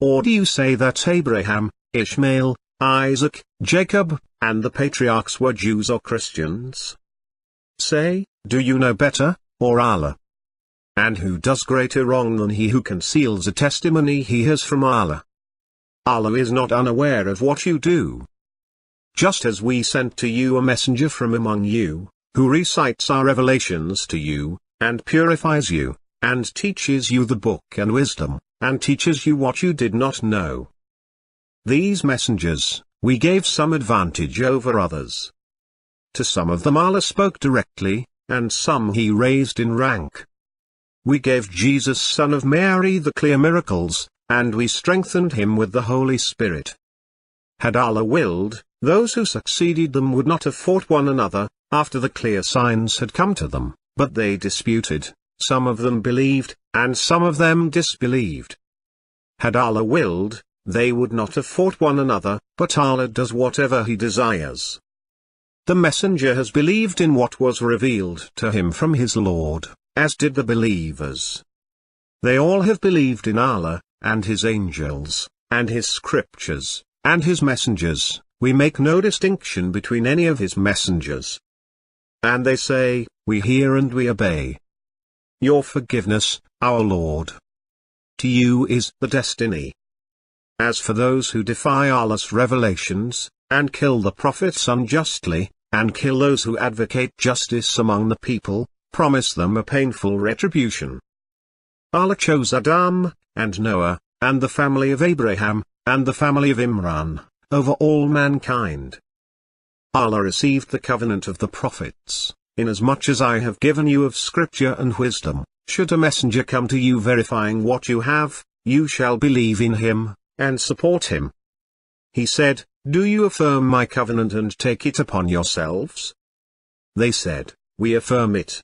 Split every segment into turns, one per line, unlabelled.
Or do you say that Abraham, Ishmael, Isaac, Jacob, and the patriarchs were Jews or Christians? Say, do you know better, or Allah? And who does greater wrong than he who conceals a testimony he has from Allah? Allah is not unaware of what you do. Just as we sent to you a messenger from among you, who recites our revelations to you, and purifies you, and teaches you the book and wisdom, and teaches you what you did not know. These messengers, we gave some advantage over others. To some of them Allah spoke directly, and some He raised in rank. We gave Jesus son of Mary the clear miracles, and we strengthened him with the Holy Spirit. Had Allah willed, those who succeeded them would not have fought one another, after the clear signs had come to them, but they disputed, some of them believed, and some of them disbelieved. Had Allah willed, they would not have fought one another, but Allah does whatever He desires. The messenger has believed in what was revealed to him from his Lord, as did the believers. They all have believed in Allah, and His angels, and His scriptures, and His messengers. We make no distinction between any of His messengers. And they say, we hear and we obey. Your forgiveness, our Lord. To you is the destiny. As for those who defy Allah's revelations, and kill the prophets unjustly, and kill those who advocate justice among the people, promise them a painful retribution. Allah chose Adam, and Noah, and the family of Abraham, and the family of Imran, over all mankind. Allah received the covenant of the prophets, inasmuch as I have given you of scripture and wisdom. Should a messenger come to you verifying what you have, you shall believe in him, and support him. He said, do you affirm my covenant and take it upon yourselves? They said, we affirm it.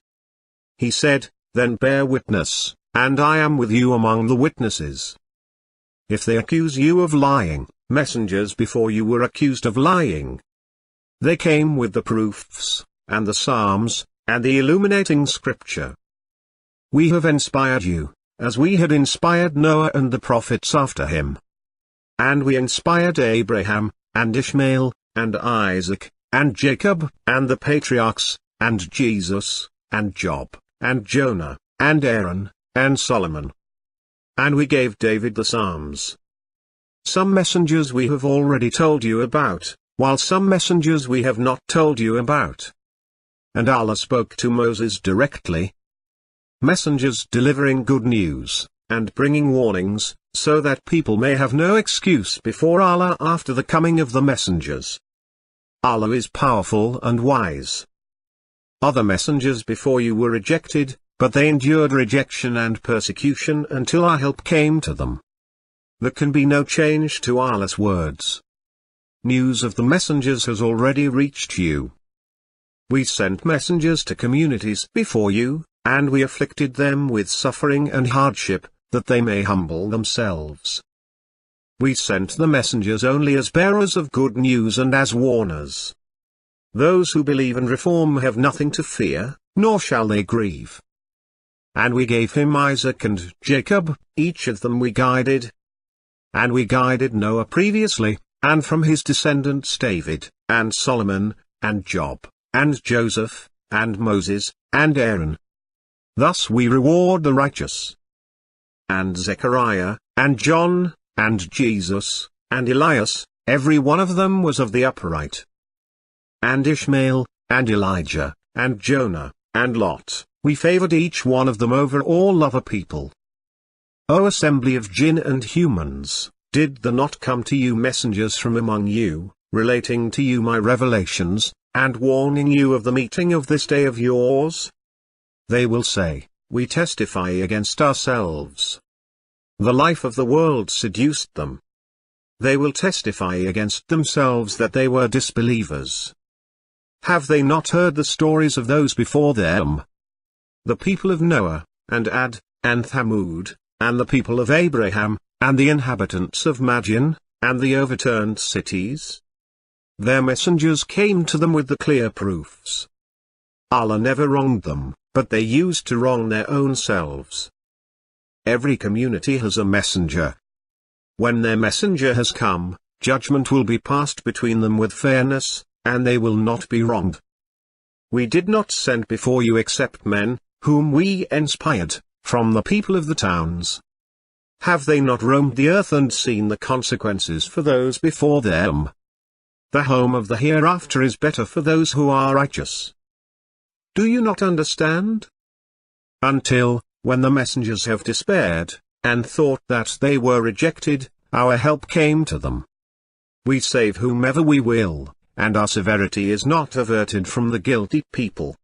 He said, then bear witness, and I am with you among the witnesses. If they accuse you of lying, messengers before you were accused of lying. They came with the proofs, and the Psalms, and the illuminating scripture. We have inspired you, as we had inspired Noah and the prophets after him. And we inspired Abraham, and Ishmael, and Isaac, and Jacob, and the patriarchs, and Jesus, and Job, and Jonah, and Aaron, and Solomon. And we gave David the Psalms. Some messengers we have already told you about, while some messengers we have not told you about. And Allah spoke to Moses directly. Messengers delivering good news, and bringing warnings, so that people may have no excuse before Allah after the coming of the messengers. Allah is powerful and wise. Other messengers before you were rejected, but they endured rejection and persecution until our help came to them. There can be no change to Allah's words. News of the messengers has already reached you. We sent messengers to communities before you, and we afflicted them with suffering and hardship, that they may humble themselves. We sent the messengers only as bearers of good news and as warners. Those who believe and reform have nothing to fear, nor shall they grieve. And we gave him Isaac and Jacob, each of them we guided. And we guided Noah previously, and from his descendants David, and Solomon, and Job, and Joseph, and Moses, and Aaron. Thus we reward the righteous. And Zechariah, and John, and Jesus, and Elias, every one of them was of the upright. And Ishmael, and Elijah, and Jonah, and Lot, we favored each one of them over all other people. O assembly of jinn and humans, did there not come to you messengers from among you, relating to you my revelations, and warning you of the meeting of this day of yours? They will say, we testify against ourselves. The life of the world seduced them. They will testify against themselves that they were disbelievers. Have they not heard the stories of those before them? The people of Noah, and Ad, and Thamud, and the people of Abraham, and the inhabitants of Madian, and the overturned cities? Their messengers came to them with the clear proofs. Allah never wronged them, but they used to wrong their own selves. Every community has a messenger. when their messenger has come, judgment will be passed between them with fairness, and they will not be wronged. We did not send before you except men, whom we inspired, from the people of the towns. Have they not roamed the earth and seen the consequences for those before them? The home of the hereafter is better for those who are righteous. Do you not understand? Until, when the messengers have despaired, and thought that they were rejected, our help came to them. We save whomever we will, and our severity is not averted from the guilty people.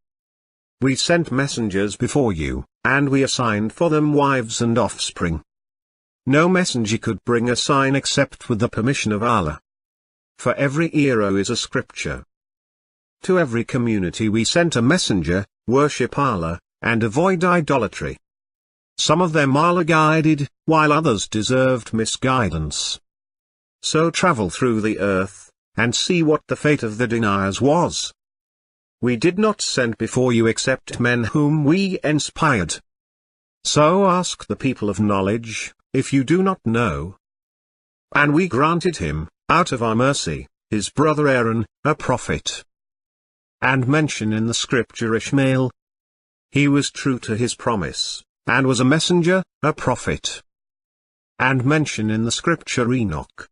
We sent messengers before you, and we assigned for them wives and offspring. No messenger could bring a sign except with the permission of Allah. For every era is a scripture. To every community we sent a messenger, worship Allah, and avoid idolatry. Some of them Allah guided, while others deserved misguidance. So travel through the earth, and see what the fate of the deniers was. We did not send before you except men whom we inspired. So ask the people of knowledge, if you do not know. And we granted him, out of our mercy, his brother Aaron, a prophet. And mention in the scripture Ishmael. He was true to his promise, and was a messenger, a prophet. And mention in the scripture Enoch.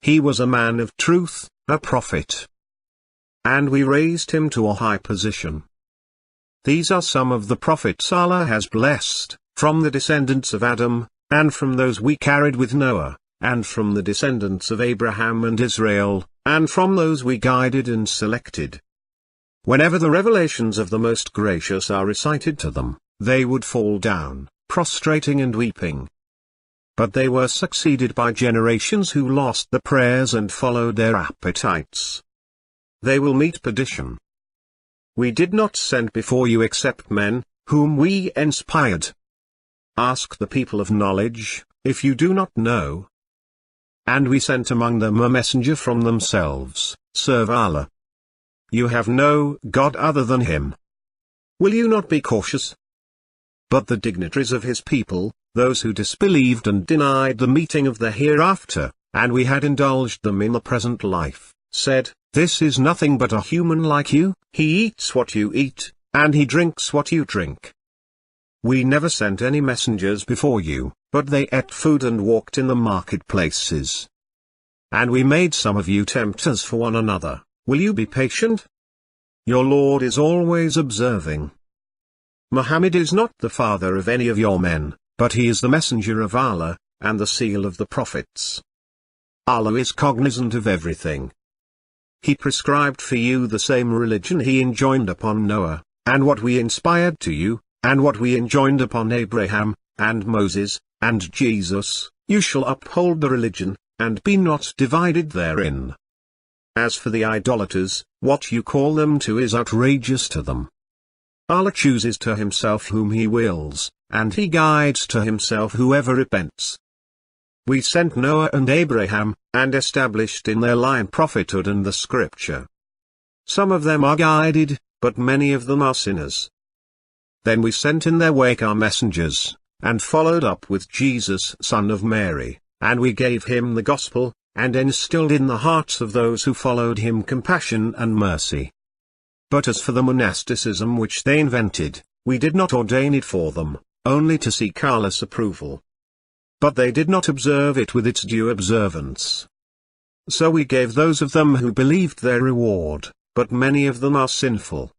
He was a man of truth, a prophet. And we raised him to a high position. These are some of the prophets Allah has blessed, from the descendants of Adam, and from those we carried with Noah, and from the descendants of Abraham and Israel, and from those we guided and selected. Whenever the revelations of the Most Gracious are recited to them, they would fall down, prostrating and weeping. But they were succeeded by generations who lost the prayers and followed their appetites. They will meet perdition. We did not send before you except men, whom we inspired. Ask the people of knowledge, if you do not know. And we sent among them a messenger from themselves, serve Allah. You have no God other than Him. Will you not be cautious? But the dignitaries of His people, those who disbelieved and denied the meeting of the hereafter, and we had indulged them in the present life, said, this is nothing but a human like you, he eats what you eat, and he drinks what you drink. We never sent any messengers before you, but they ate food and walked in the marketplaces. And we made some of you tempters for one another. Will you be patient? Your Lord is always observing. Muhammad is not the father of any of your men, but he is the messenger of Allah, and the seal of the prophets. Allah is cognizant of everything. He prescribed for you the same religion He enjoined upon Noah, and what we inspired to you, and what we enjoined upon Abraham, and Moses, and Jesus. You shall uphold the religion, and be not divided therein. As for the idolaters, what you call them to is outrageous to them. Allah chooses to Himself whom He wills, and He guides to Himself whoever repents. We sent Noah and Abraham, and established in their line prophethood and the scripture. Some of them are guided, but many of them are sinners. Then we sent in their wake our messengers, and followed up with Jesus son of Mary, and we gave him the gospel, and instilled in the hearts of those who followed him compassion and mercy. But as for the monasticism which they invented, we did not ordain it for them, only to seek Allah's approval. But they did not observe it with its due observance. So we gave those of them who believed their reward, but many of them are sinful.